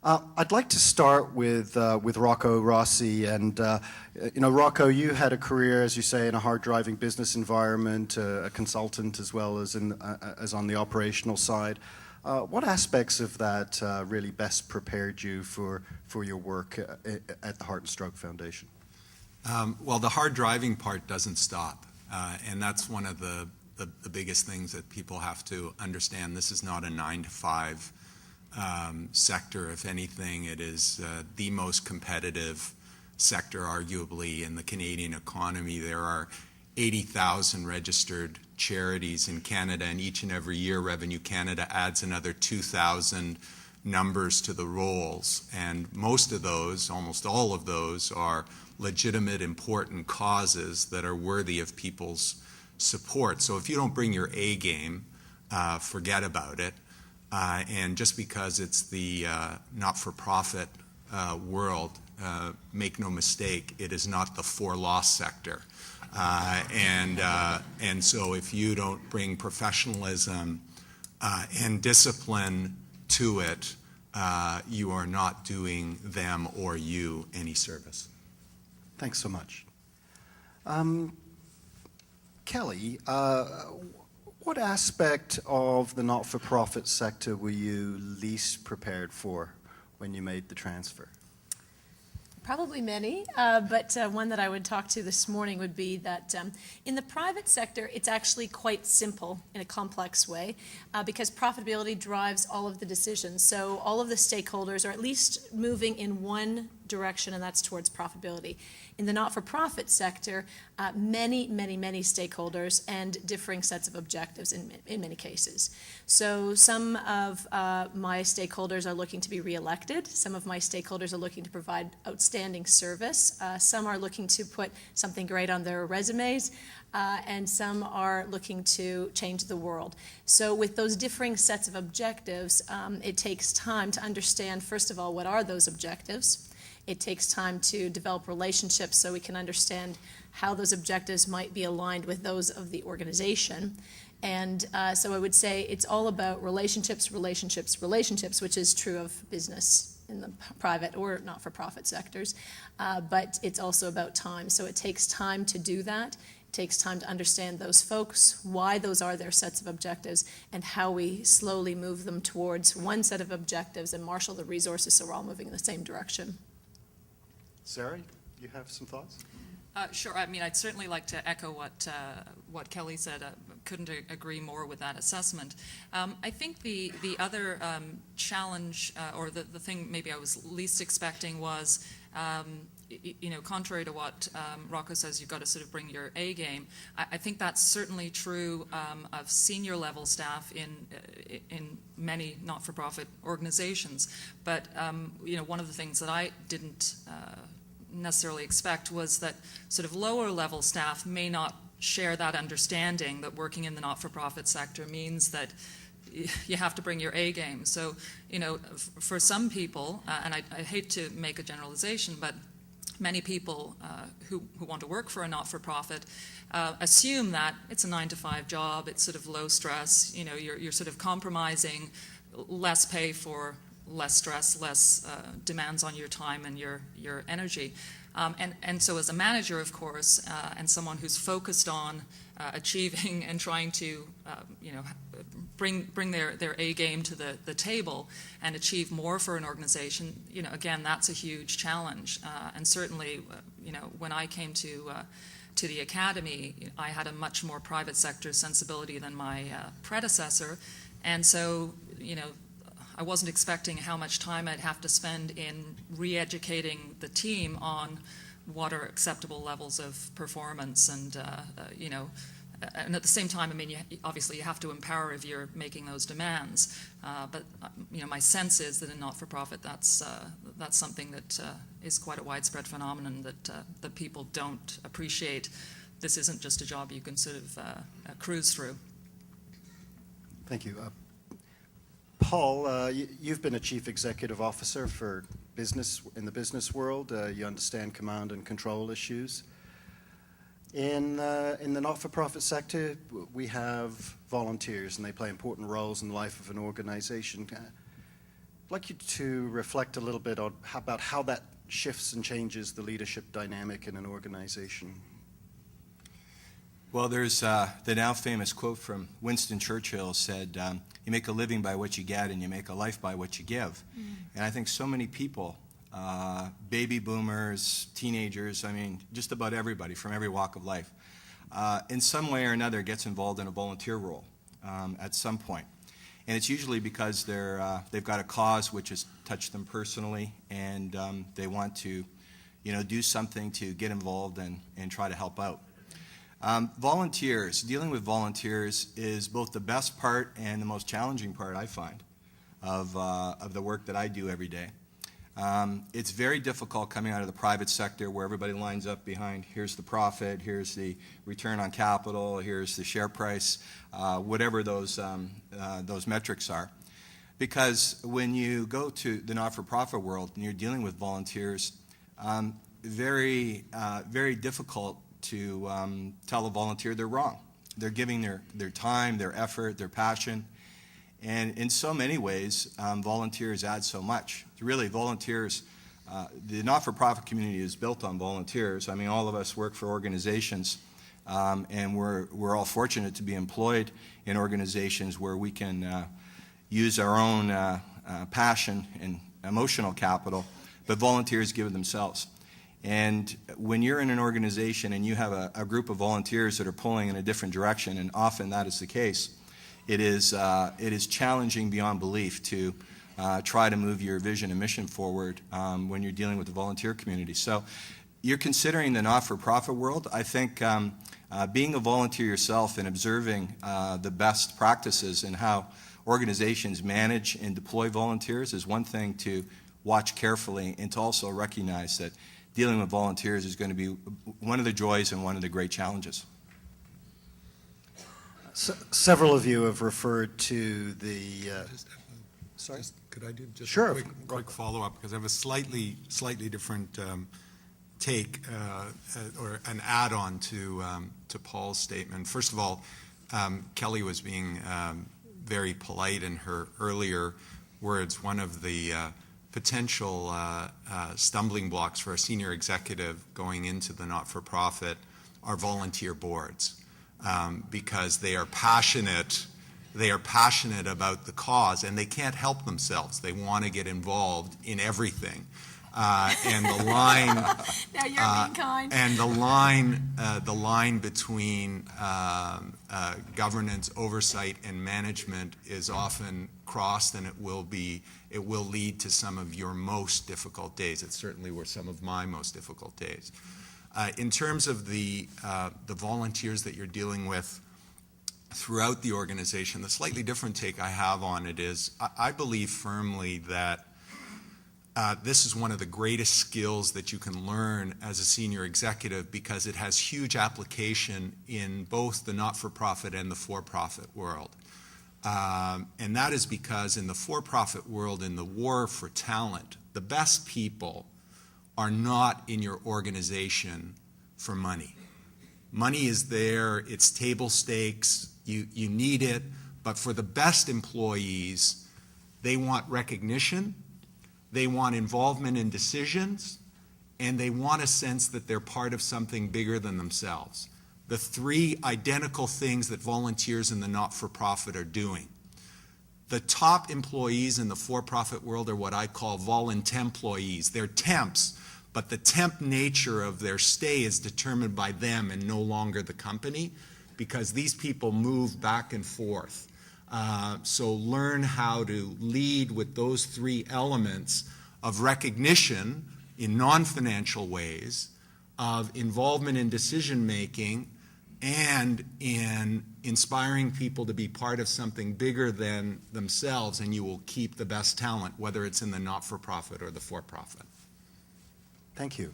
I'd like to start with Rocco Rossi, and Rocco, you had a career, as you say, in a hard-driving business environment, a consultant as well as as on the operational side. What aspects of that really best prepared you for your work at the Heart and Stroke Foundation? Well, the hard driving part doesn't stop, and that's one of the biggest things that people have to understand. This is not a 9 to 5 sector. If anything, it is the most competitive sector, arguably, in the Canadian economy. There are 80,000 registered charities in Canada, and each and every year Revenue Canada adds another 2,000 numbers to the rolls. And most of those, almost all of those, are legitimate, important causes that are worthy of people's support. So if you don't bring your A game, forget about it. And just because it's the not-for-profit world, make no mistake, it is not the for-loss sector. And so if you don't bring professionalism and discipline to it, you are not doing them or you any service. Thanks so much. Kelly, what aspect of the not-for-profit sector were you least prepared for when you made the transfer? Probably many, but one that I would talk to this morning would be that in the private sector, it's actually quite simple in a complex way because profitability drives all of the decisions. So all of the stakeholders are at least moving in one direction, and that's towards profitability. In the not-for-profit sector, many stakeholders and differing sets of objectives in many cases. So some of my stakeholders are looking to be reelected. Some of my stakeholders are looking to provide outstanding service. Some are looking to put something great on their resumes, and some are looking to change the world. So with those differing sets of objectives, it takes time to understand, first of all, what are those objectives. It takes time to develop relationships so we can understand how those objectives might be aligned with those of the organization. And so I would say it's all about relationships, which is true of business in the private or not-for-profit sectors. But it's also about time. So it takes time to do that. It takes time to understand those folks, why those are their sets of objectives, and how we slowly move them towards one set of objectives and marshal the resources so we're all moving in the same direction. Sarah, you have some thoughts? Sure. I mean, I'd certainly like to echo what Kelly said. Couldn't agree more with that assessment. I think the other challenge, or the thing maybe I was least expecting was, contrary to what Rocco says, you've got to sort of bring your A game. I think that's certainly true of senior level staff in many not-for-profit organizations. But one of the things that I didn't necessarily expect was that sort of lower level staff may not share that understanding that working in the not-for-profit sector means that you have to bring your A game. So, for some people, and I hate to make a generalization, but many people who want to work for a not-for-profit assume that it's a 9 to 5 job, it's sort of low stress, you're sort of compromising less pay for less stress, less demands on your time and your energy. And so as a manager, of course, and someone who's focused on achieving and trying to, bring their A game to the table and achieve more for an organization, again, that's a huge challenge. And certainly, when I came to the Academy, I had a much more private sector sensibility than my predecessor. And so, I wasn't expecting how much time I'd have to spend in re-educating the team on what are acceptable levels of performance, and and at the same time, I mean, obviously you have to empower if you're making those demands. But my sense is that in not-for-profit, that's something that is quite a widespread phenomenon that people don't appreciate. This isn't just a job you can sort of cruise through. Thank you. Paul, you've been a chief executive officer for business in the business world. You understand command and control issues. In the not-for-profit sector, we have volunteers, and they play important roles in the life of an organization. I'd like you to reflect a little bit on about how that shifts and changes the leadership dynamic in an organization. Well, there's the now famous quote from Winston Churchill said, you make a living by what you get and you make a life by what you give. And I think so many people, baby boomers, teenagers, I mean, just about everybody from every walk of life, in some way or another gets involved in a volunteer role at some point. And it's usually because they've got a cause which has touched them personally, and they want to, do something to get involved and try to help out. Volunteers, dealing with volunteers is both the best part and the most challenging part, I find, of the work that I do every day. It's very difficult coming out of the private sector where everybody lines up behind, here's the profit, here's the return on capital, here's the share price, whatever those metrics are. Because when you go to the not-for-profit world and you're dealing with volunteers, very difficult to tell a volunteer they're wrong. They're giving their time, their effort, their passion. And in so many ways, volunteers add so much. Really, volunteers, the not-for-profit community is built on volunteers. I mean, all of us work for organizations, and we're all fortunate to be employed in organizations where we can use our own passion and emotional capital, but volunteers give it themselves. And when you're in an organization and you have a group of volunteers that are pulling in a different direction, and often that is the case, it is challenging beyond belief to try to move your vision and mission forward when you're dealing with the volunteer community. So you're considering the not-for-profit world. I think being a volunteer yourself and observing the best practices in how organizations manage and deploy volunteers is one thing to watch carefully, and to also recognize that dealing with volunteers is going to be one of the joys and one of the great challenges. Several of you have referred to the... sorry? Could I do just Sure. a quick follow-up? Because I have a slightly different take or an add-on to Paul's statement. First of all, Kelly was being very polite in her earlier words. One of the potential stumbling blocks for a senior executive going into the not-for-profit are volunteer boards, because they are passionate about the cause, and they can't help themselves. They want to get involved in everything. And the line Now you're being kind. and the line between governance, oversight, and management is often crossed, and it will lead to some of your most difficult days. It certainly were some of my most difficult days. In terms of the volunteers that you're dealing with throughout the organization, the slightly different take I have on it is I believe firmly that this is one of the greatest skills that you can learn as a senior executive, because it has huge application in both the not-for-profit and the for-profit world. And that is because in the for-profit world, in the war for talent, the best people are not in your organization for money. Money is there, it's table stakes, you need it, but for the best employees, they want recognition, they want involvement in decisions, and they want a sense that they're part of something bigger than themselves. The three identical things that volunteers in the not-for-profit are doing. The top employees in the for-profit world are what I call voluntemp-ployees. They're temps, but the temp nature of their stay is determined by them and no longer the company, because these people move back and forth. So learn how to lead with those three elements of recognition in non-financial ways, of involvement in decision-making, and in inspiring people to be part of something bigger than themselves, and you will keep the best talent, whether it's in the not-for-profit or the for-profit. Thank you.